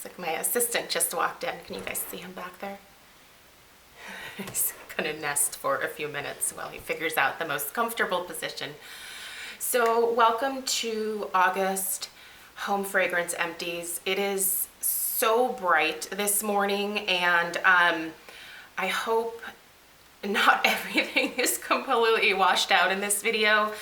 Looks like my assistant just walked in. Can you guys see him back there? He's gonna nest for a few minutes while he figures out the most comfortable position. So welcome to August Home Fragrance Empties. It is so bright this morning, and I hope not everything is completely washed out in this video.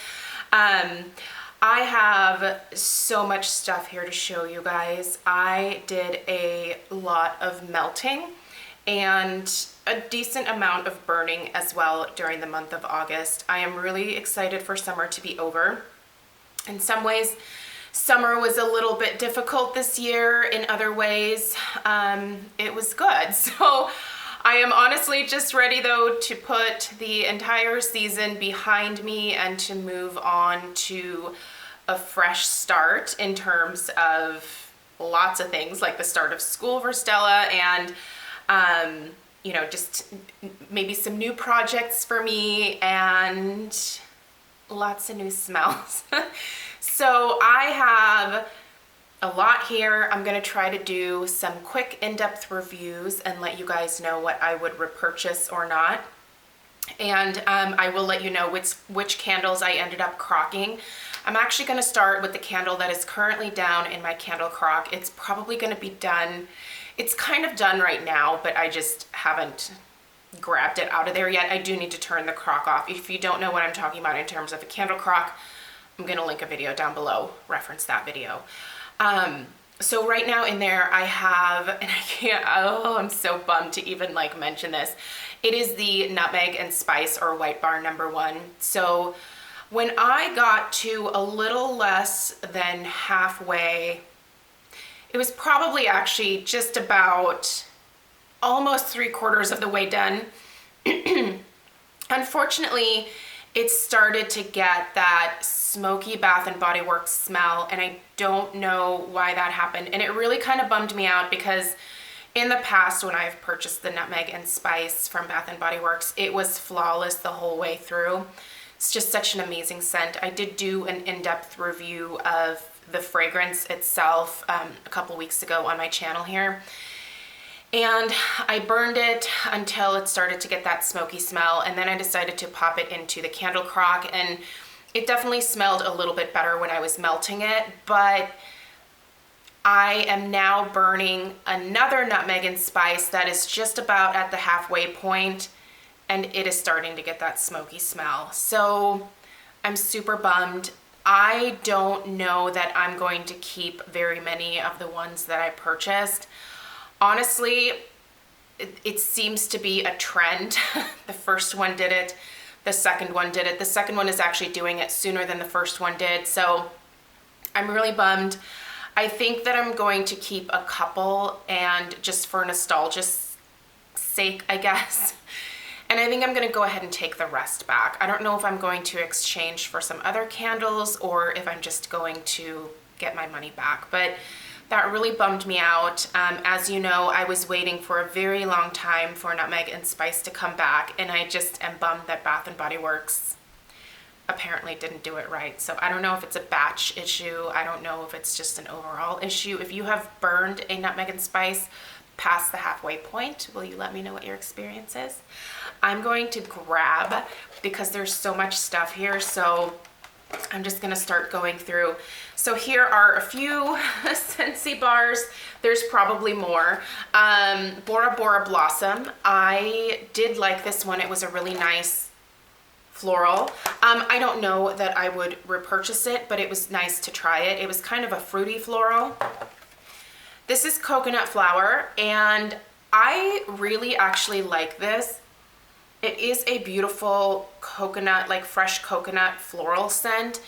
I have so much stuff here to show you guys. I did a lot of melting and a decent amount of burning as well during the month of August. I am really excited for summer to be over. In some ways, summer was a little bit difficult this year. In other ways, it was good. So I am honestly just ready though to put the entire season behind me and to move on to a fresh start in terms of lots of things, like the start of school for Stella and you know, just maybe some new projects for me and lots of new smells. So I have a lot here. I'm gonna try to do some quick in-depth reviews and let you guys know what I would repurchase or not. And I will let you know which candles I ended up crocking. I'm actually gonna start with the candle that is currently down in my candle crock. It's probably gonna be done. It's kind of done right now, but I just haven't grabbed it out of there yet. I do need to turn the crock off. If you don't know what I'm talking about in terms of a candle crock, I'm gonna link a video down below, reference that video. So right now in there I have, and I can't, oh, I'm so bummed to even like mention this. It is the Nutmeg and Spice or White Bar #1. So when I got to a little less than halfway, it was probably actually just about almost 3/4 of the way done. Unfortunately, it started to get that smoky Bath and Body Works smell, and I don't know why that happened. And it really kind of bummed me out because in the past when I've purchased the Nutmeg and Spice from Bath and Body Works, it was flawless the whole way through. It's just such an amazing scent. I did do an in-depth review of the fragrance itself a couple weeks ago on my channel here. And I burned it until it started to get that smoky smell, and then I decided to pop it into the candle crock, and it definitely smelled a little bit better when I was melting it, but I am now burning another Nutmeg and Spice that is just about at the halfway point, and it is starting to get that smoky smell. So I'm super bummed. I don't know that I'm going to keep very many of the ones that I purchased. Honestly, it seems to be a trend. The first one did it, the second one did it. The second one is actually doing it sooner than the first one did, so I'm really bummed. I think that I'm going to keep a couple, and just for nostalgia's sake, I guess. And I think I'm gonna go ahead and take the rest back. I don't know if I'm going to exchange for some other candles or if I'm just going to get my money back, but that really bummed me out. As you know, I was waiting for a very long time for Nutmeg and Spice to come back, and I just am bummed that Bath and Body Works apparently didn't do it right. So I don't know if it's a batch issue. I don't know if it's just an overall issue. If you have burned a Nutmeg and Spice past the halfway point, will you let me know what your experience is? I'm going to grab, because there's so much stuff here, so I'm just gonna start going through. So here are a few Sensi Bars. There's probably more. Bora Bora Blossom. I did like this one. It was a really nice floral. I don't know that I would repurchase it, but it was nice to try it. It was kind of a fruity floral. This is Coconut Flower, and I really actually like this. It is a beautiful coconut, like fresh coconut floral scent,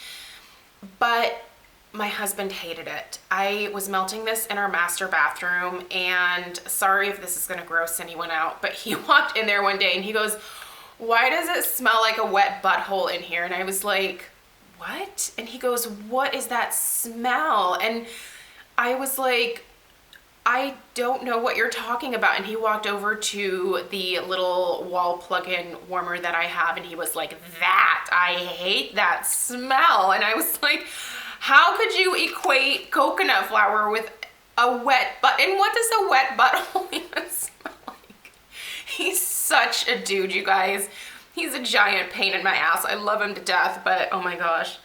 but my husband hated it. I was melting this in our master bathroom, and sorry if this is gonna gross anyone out, but he walked in there one day and he goes, "Why does it smell like a wet butthole in here?" And I was like, "What?" And he goes, "What is that smell?" And I was like, "I don't know what you're talking about." And he walked over to the little wall plug-in warmer that I have, and he was like, "That, I hate that smell." And I was like, how could you equate coconut flower with a wet butt. And what does a wet butthole even smell like? He's such a dude, you guys. He's a giant pain in my ass. I love him to death, but oh my gosh.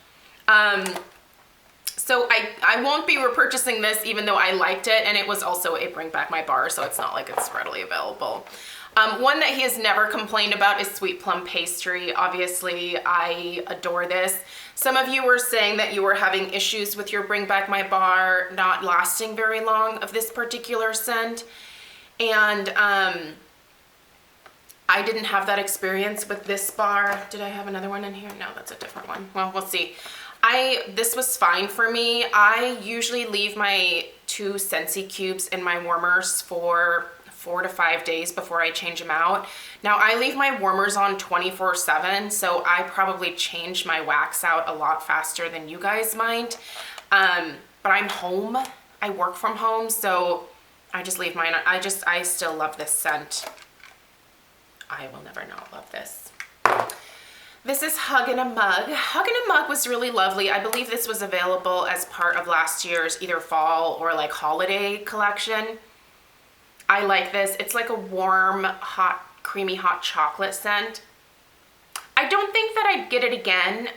So I won't be repurchasing this even though I liked it, and it was also a bring back my bar, so it's not like it's readily available. One that he has never complained about is sweet plum pastry. Obviously, I adore this. Some of you were saying that you were having issues with your bring back my bar not lasting very long of this particular scent, and I didn't have that experience with this bar. Did I have another one in here? No, that's a different one. Well, we'll see. This was fine for me. I usually leave my 2 Scentsy cubes in my warmers for 4 to 5 days before I change them out. Now I leave my warmers on 24/7, so I probably change my wax out a lot faster than you guys might. But I'm home. I work from home, so I just leave mine. I still love this scent. I will never not love this. This is Hug in a Mug. Hug in a Mug was really lovely. I believe this was available as part of last year's either fall or like holiday collection. I like this. It's like a warm, hot, creamy hot chocolate scent. I don't think that I'd get it again,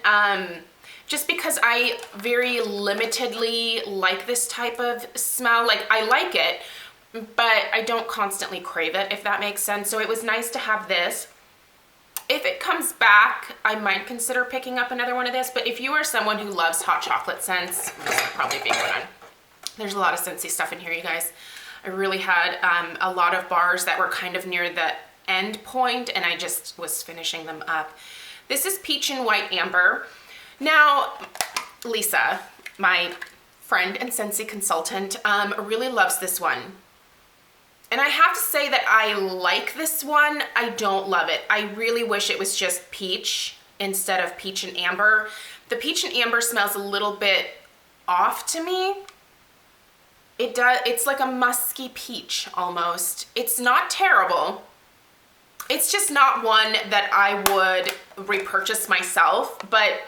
just because I very limitedly like this type of smell. Like, I like it, but I don't constantly crave it, if that makes sense. So it was nice to have this. If it comes back, I might consider picking up another one of this, but if you are someone who loves hot chocolate scents, this would probably be a good one. There's a lot of Scentsy stuff in here, you guys. I really had a lot of bars that were kind of near the end point, and I just was finishing them up. This is Peach and White Amber. Now, Lisa, my friend and Scentsy consultant, really loves this one. And I have to say that I like this one. I don't love it. I really wish it was just peach instead of peach and amber. The peach and amber smells a little bit off to me. It does. It's like a musky peach almost. It's not terrible. It's just not one that I would repurchase myself, but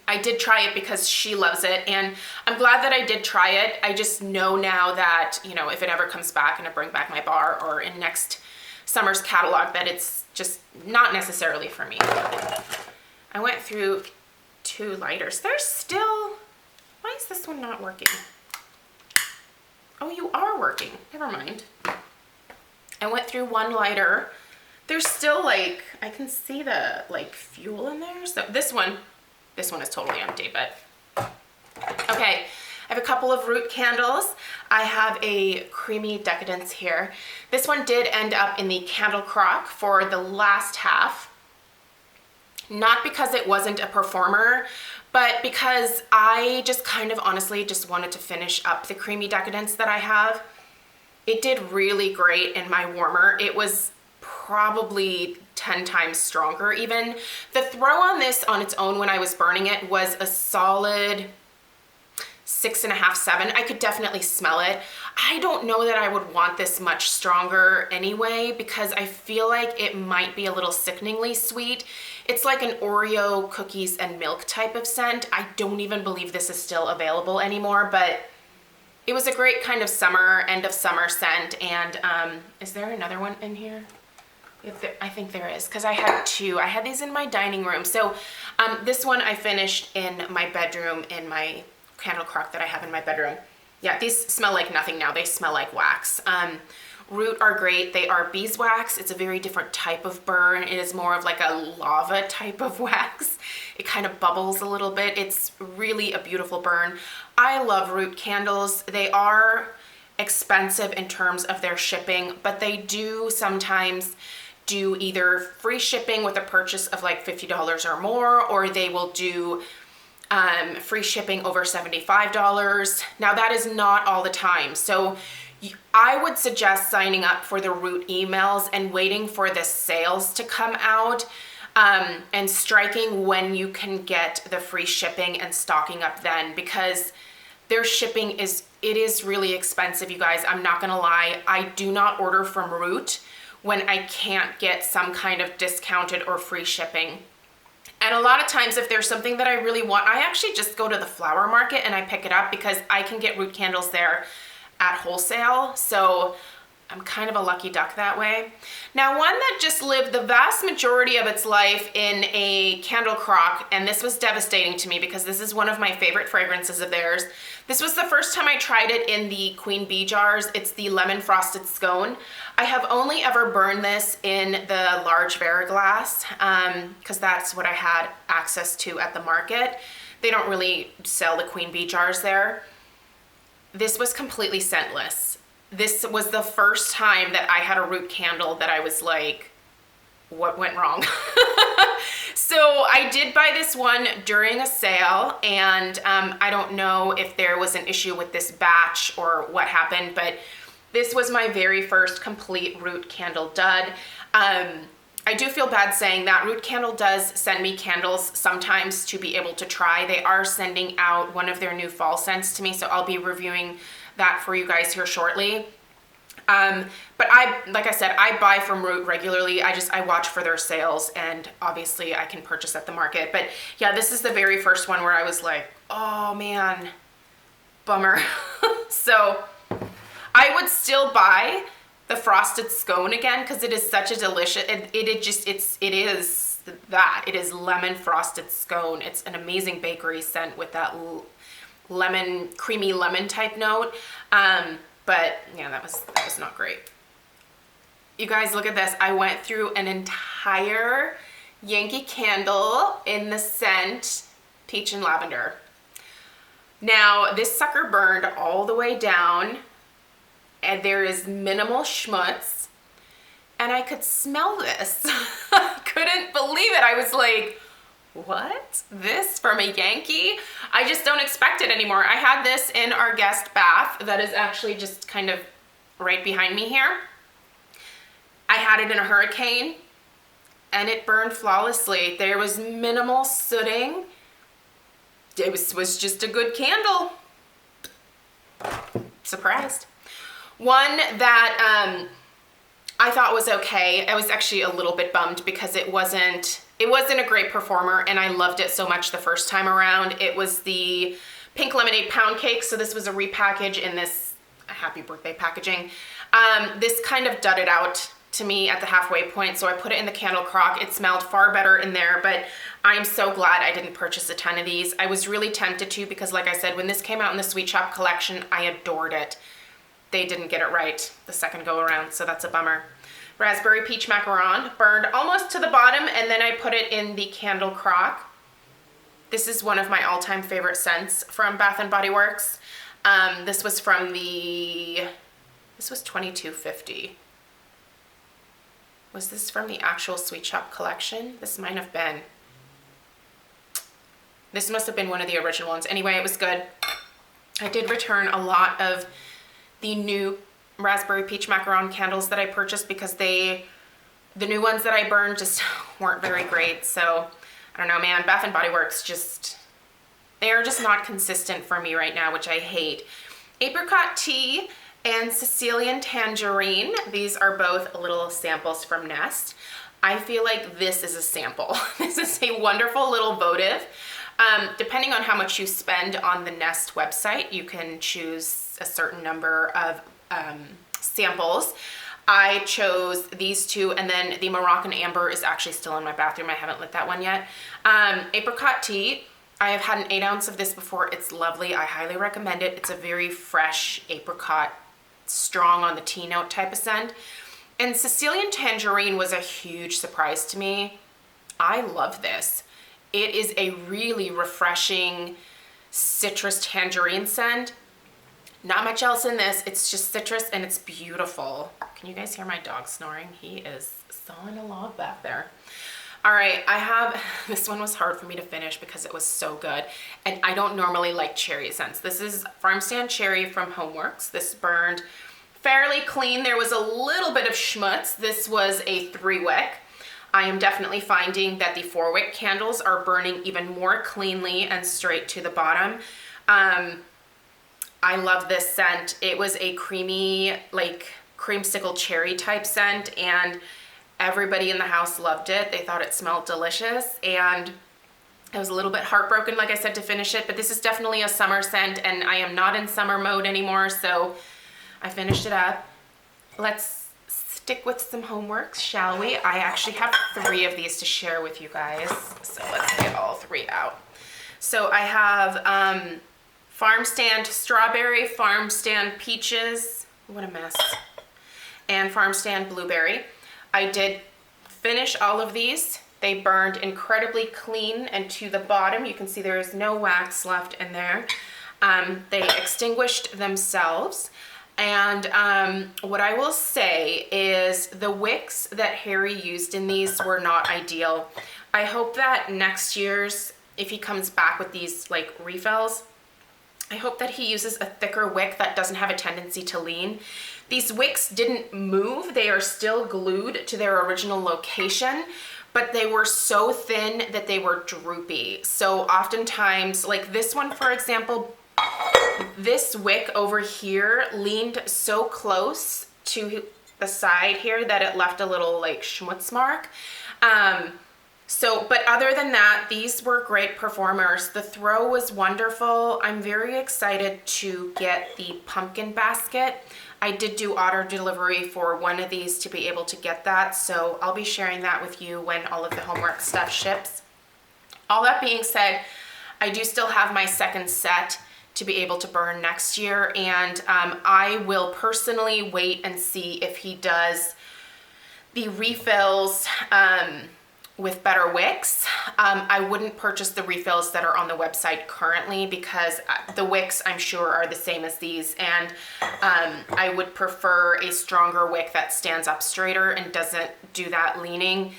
I did try it because she loves it, and I'm glad that I did try it. I just know now that, you know, if it ever comes back and I bring back my bar or in next summer's catalog, that it's just not necessarily for me. I went through 2 lighters. There's still, why is this one not working? Oh, you are working. Never mind. I went through 1 lighter. There's still like, I can see the like fuel in there. So this one is totally empty, but okay. I have a couple of root candles. I have a Creamy Decadence here. This one did end up in the candle crock for the last half. Not because it wasn't a performer, but because I just kind of honestly just wanted to finish up the Creamy Decadence that I have. It did really great in my warmer. It was probably 10 times stronger even. The throw on this on its own when I was burning it was a solid 6.5, 7. I could definitely smell it. I don't know that I would want this much stronger anyway, because I feel like it might be a little sickeningly sweet. It's like an Oreo cookies and milk type of scent. I don't even believe this is still available anymore, but it was a great kind of summer, end of summer scent. And is there another one in here? I think there is, because I had 2. I had these in my dining room. So this one I finished in my bedroom in my candle crock that I have in my bedroom. Yeah, these smell like nothing now. They smell like wax. Root are great. They are beeswax. It's a very different type of burn. It is more of like a lava type of wax. It kind of bubbles a little bit. It's really a beautiful burn. I love root candles. They are expensive in terms of their shipping, but they do sometimes do either free shipping with a purchase of like $50 or more, or they will do free shipping over $75. Now that is not all the time. So I would suggest signing up for the root emails and waiting for the sales to come out, and striking when you can get the free shipping and stocking up then, because their shipping is really expensive, you guys. I'm not gonna lie. I do not order from Root when I can't get some kind of discounted or free shipping. And a lot of times if there's something that I really want, I actually just go to the flower market and I pick it up, because I can get root candles there at wholesale. So I'm kind of a lucky duck that way. Now, one that just lived the vast majority of its life in a candle crock, and this was devastating to me because this is one of my favorite fragrances of theirs. This was the first time I tried it in the Queen Bee jars. It's the Lemon Frosted Scone. I have only ever burned this in the large Veriglass because that's what I had access to at the market. They don't really sell the Queen Bee jars there. This was completely scentless. This was the first time that I had a root candle that I was like, what went wrong? So I did buy this one during a sale, and I don't know if there was an issue with this batch or what happened, but this was my very first complete root candle dud. I do feel bad saying that. Root Candle does send me candles sometimes to be able to try. They are sending out one of their new fall scents to me, so I'll be reviewing that for you guys here shortly. But like I said, I buy from Root regularly. I watch for their sales, and obviously I can purchase at the market. But yeah, this is the very first one where I was like, oh man, bummer. So I would still buy the Frosted Scone again because it is such a delicious, it is lemon frosted scone. It's an amazing bakery scent with that lemon, creamy lemon type note. But yeah, that was not great. You guys, look at this. I went through an entire Yankee Candle in the scent Peach and Lavender. Now, this sucker burned all the way down, and there is minimal schmutz, and I could smell this. I couldn't believe it. I was like, what? This from a Yankee? I just don't expect it anymore. I had this in our guest bath that is actually just kind of right behind me here. I had it in a hurricane, and it burned flawlessly. There was minimal sooting. It was just a good candle. Surprised. One that I thought was okay. I was actually a little bit bummed because it wasn't a great performer, and I loved it so much the first time around. It was the Pink Lemonade Pound Cake. So this was a repackage in this happy birthday packaging. This kind of dudded out to me at the halfway point, so I put it in the candle crock. It smelled far better in there, but I'm so glad I didn't purchase a ton of these. I was really tempted to because, like I said, when this came out in the Sweet Shop collection, I adored it. They didn't get it right the second go around, so that's a bummer. Raspberry Peach Macaron burned almost to the bottom, and then I put it in the candle crock. This is one of my all-time favorite scents from Bath & Body Works. This was $22.50. Was this from the actual Sweet Shop collection? This might have been. This must have been one of the original ones. Anyway, it was good. I did return a lot of the new Raspberry Peach Macaron candles that I purchased because the new ones that I burned just weren't very great. So I don't know, man, Bath & Body Works they're just not consistent for me right now, which I hate. Apricot Tea and Sicilian Tangerine. These are both little samples from Nest. I feel like this is a sample. This is a wonderful little votive. Depending on how much you spend on the Nest website, you can choose a certain number of samples. I chose these two, and then the Moroccan Amber is actually still in my bathroom. I haven't lit that one yet. Apricot Tea. I have had an 8 ounce of this before. It's lovely. I highly recommend it. It's a very fresh apricot, strong on the tea note type of scent. And Sicilian Tangerine was a huge surprise to me. I love this. It is a really refreshing citrus tangerine scent. Not much else in this. It's just citrus, and it's beautiful. Can you guys hear my dog snoring? He is sawing a log back there. All right, this one was hard for me to finish because it was so good, and I don't normally like cherry scents. This is Farm Stand Cherry from Homeworks. This burned fairly clean. There was a little bit of schmutz. This was a 3-wick. I am definitely finding that the 4-wick candles are burning even more cleanly and straight to the bottom. I love this scent. It was a creamy, like creamsicle cherry type scent, and everybody in the house loved it. They thought it smelled delicious, and I was a little bit heartbroken, like I said, to finish it, but this is definitely a summer scent, and I am not in summer mode anymore, so I finished it up. Let's stick with some homework, shall we? I actually have 3 of these to share with you guys, so let's get all 3 out. So I have Farm Stand Strawberry, Farm Stand Peaches, what a mess, and Farm Stand Blueberry. I did finish all of these. They burned incredibly clean, and to the bottom you can see there is no wax left in there. They extinguished themselves, and what I will say is the wicks that Harry used in these were not ideal. I hope that next year's, if he comes back with these like refills, I hope that he uses a thicker wick that doesn't have a tendency to lean. These wicks didn't move. They are still glued to their original location, but they were so thin that they were droopy. So oftentimes, like this one, for example, this wick over here leaned so close to the side here that it left a little like schmutz mark. But other than that, these were great performers. The throw was wonderful. I'm very excited to get the pumpkin basket. I did do auto delivery for one of these to be able to get that, so I'll be sharing that with you when all of the homework stuff ships. All that being said, I do still have my second set to be able to burn next year, and I will personally wait and see if he does the refills with better wicks. I wouldn't purchase the refills that are on the website currently because the wicks I'm sure are the same as these, and I would prefer a stronger wick that stands up straighter and doesn't do that leaning.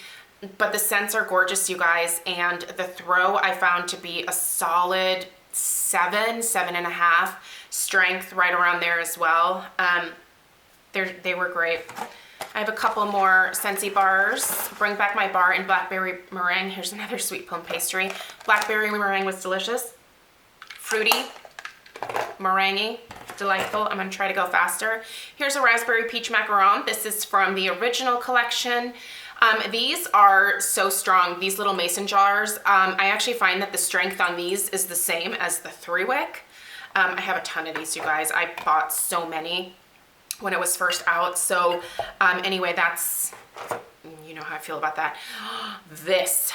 But the scents are gorgeous, you guys, and the throw I found to be a solid 7.5 strength, right around there as well. They were great. I have a couple more Sensi Bars. Bring back my bar in blackberry meringue. Here's another sweet plum pastry. Blackberry meringue was delicious. Fruity, meringue, delightful. I'm gonna try to go faster. Here's a raspberry peach macaron. This is from the original collection. These are so strong, these little mason jars. I actually find that the strength on these is the same as the 3-wick. I have a ton of these, you guys. I bought so many when it was first out. So anyway, that's, you know how I feel about that. This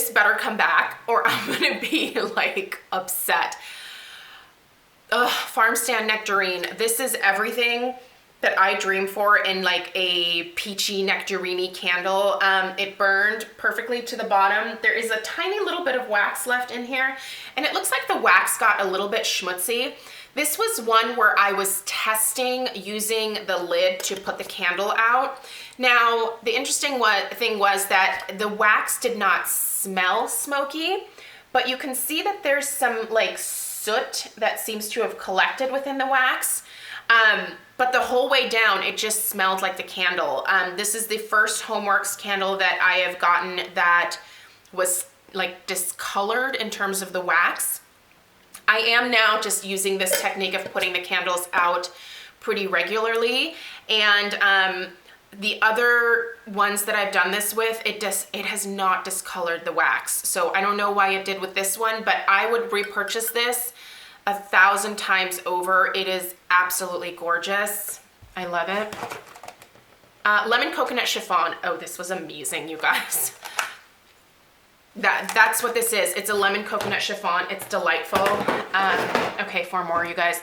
better come back or I'm gonna be like upset. Ugh, Farm Stand Nectarine. This is everything that I dream for in like a peachy nectarine candle. It burned perfectly to the bottom. There is a tiny little bit of wax left in here, and it looks like the wax got a little bit schmutzy. This was one where I was testing using the lid to put the candle out. Now, the interesting thing was that the wax did not smell smoky, but you can see that there's some like soot that seems to have collected within the wax. But the whole way down, it just smelled like the candle. This is the first Homeworks candle that I have gotten that was like discolored in terms of the wax. I am now just using this technique of putting the candles out pretty regularly, and the other ones that I've done this with, it has not discolored the wax. So I don't know why it did with this one, but I would repurchase this 1,000 times over. It is absolutely gorgeous. I love it. Lemon coconut chiffon. Oh, this was amazing, you guys. That's what this is. It's a lemon coconut chiffon. It's delightful. Okay, 4 more, you guys.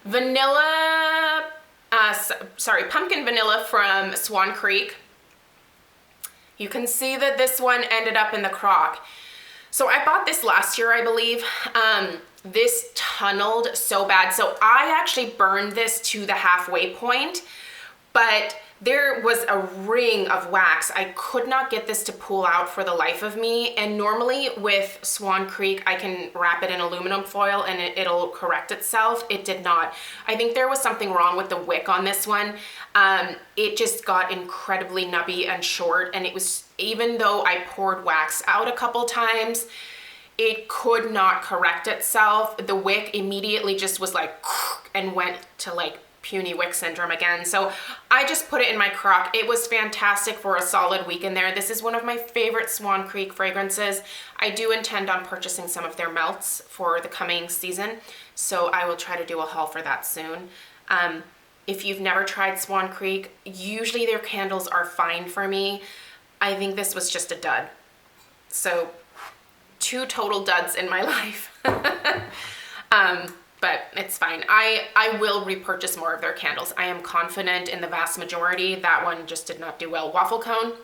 Vanilla, pumpkin vanilla from Swan Creek. You can see that this one ended up in the crock. So I bought this last year, I believe. This tunneled so bad. So I actually burned this to the halfway point, but there was a ring of wax. I could not get this to pull out for the life of me. And normally with Swan Creek, I can wrap it in aluminum foil and it'll correct itself. It did not. I think there was something wrong with the wick on this one. It just got incredibly nubby and short. And it was, even though I poured wax out a couple times, it could not correct itself. The wick immediately just was like, and went to like puny wick syndrome again. So I just put it in my crock. It was fantastic for a solid week in there. This is one of my favorite Swan Creek fragrances. I do intend on purchasing some of their melts for the coming season, so I will try to do a haul for that soon. If you've never tried Swan Creek, usually their candles are fine for me. I think this was just a dud. So 2 total duds in my life. But it's fine. I will repurchase more of their candles. I am confident in the vast majority. That one just did not do well. Waffle Cone.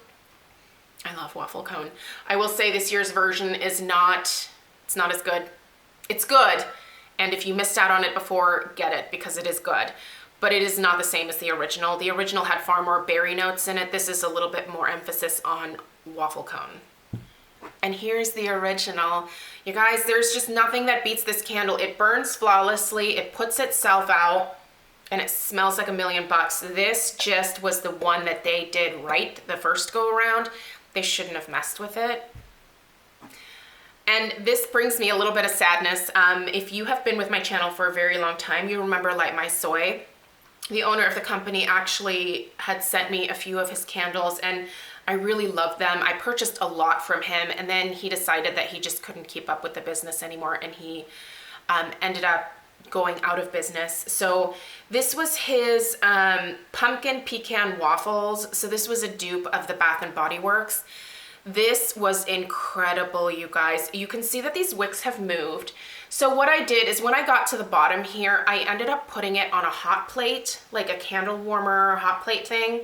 I love Waffle Cone. I will say this year's version is it's not as good. It's good. And if you missed out on it before, get it because it is good. But it is not the same as the original. The original had far more berry notes in it. This is a little bit more emphasis on Waffle Cone. And here's the original. You guys, there's just nothing that beats this candle. It burns flawlessly, it puts itself out, and it smells like $1,000,000. This just was the one that they did right the first go around. They shouldn't have messed with it. And this brings me a little bit of sadness. If you have been with my channel for a very long time, you remember Light My Soy. The owner of the company actually had sent me a few of his candles, and I really loved them. I purchased a lot from him, and then he decided that he just couldn't keep up with the business anymore, and he ended up going out of business. So this was his pumpkin pecan waffles. So this was a dupe of the Bath and Body Works. This was incredible, you guys. You can see that these wicks have moved. So what I did is when I got to the bottom here, I ended up putting it on a hot plate, like a candle warmer hot plate thing.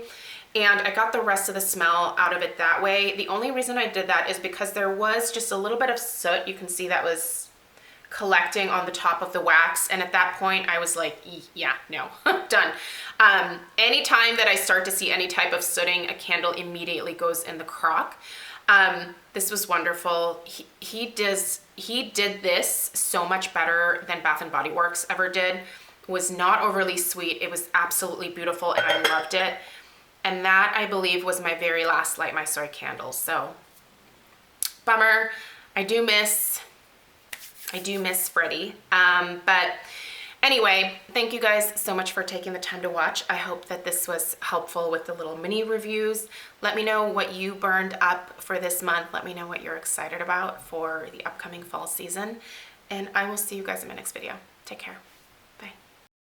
And I got the rest of the smell out of it that way. The only reason I did that is because there was just a little bit of soot. You can see that was collecting on the top of the wax. And at that point I was like, yeah, no, done. Anytime that I start to see any type of sooting, a candle immediately goes in the crock. This was wonderful. He did this so much better than Bath and Body Works ever did. It was not overly sweet. It was absolutely beautiful and I loved it. And that, I believe, was my very last Light My Soy candle. So, bummer. I do miss Freddie. But anyway, thank you guys so much for taking the time to watch. I hope that this was helpful with the little mini reviews. Let me know what you burned up for this month. Let me know what you're excited about for the upcoming fall season. And I will see you guys in my next video. Take care.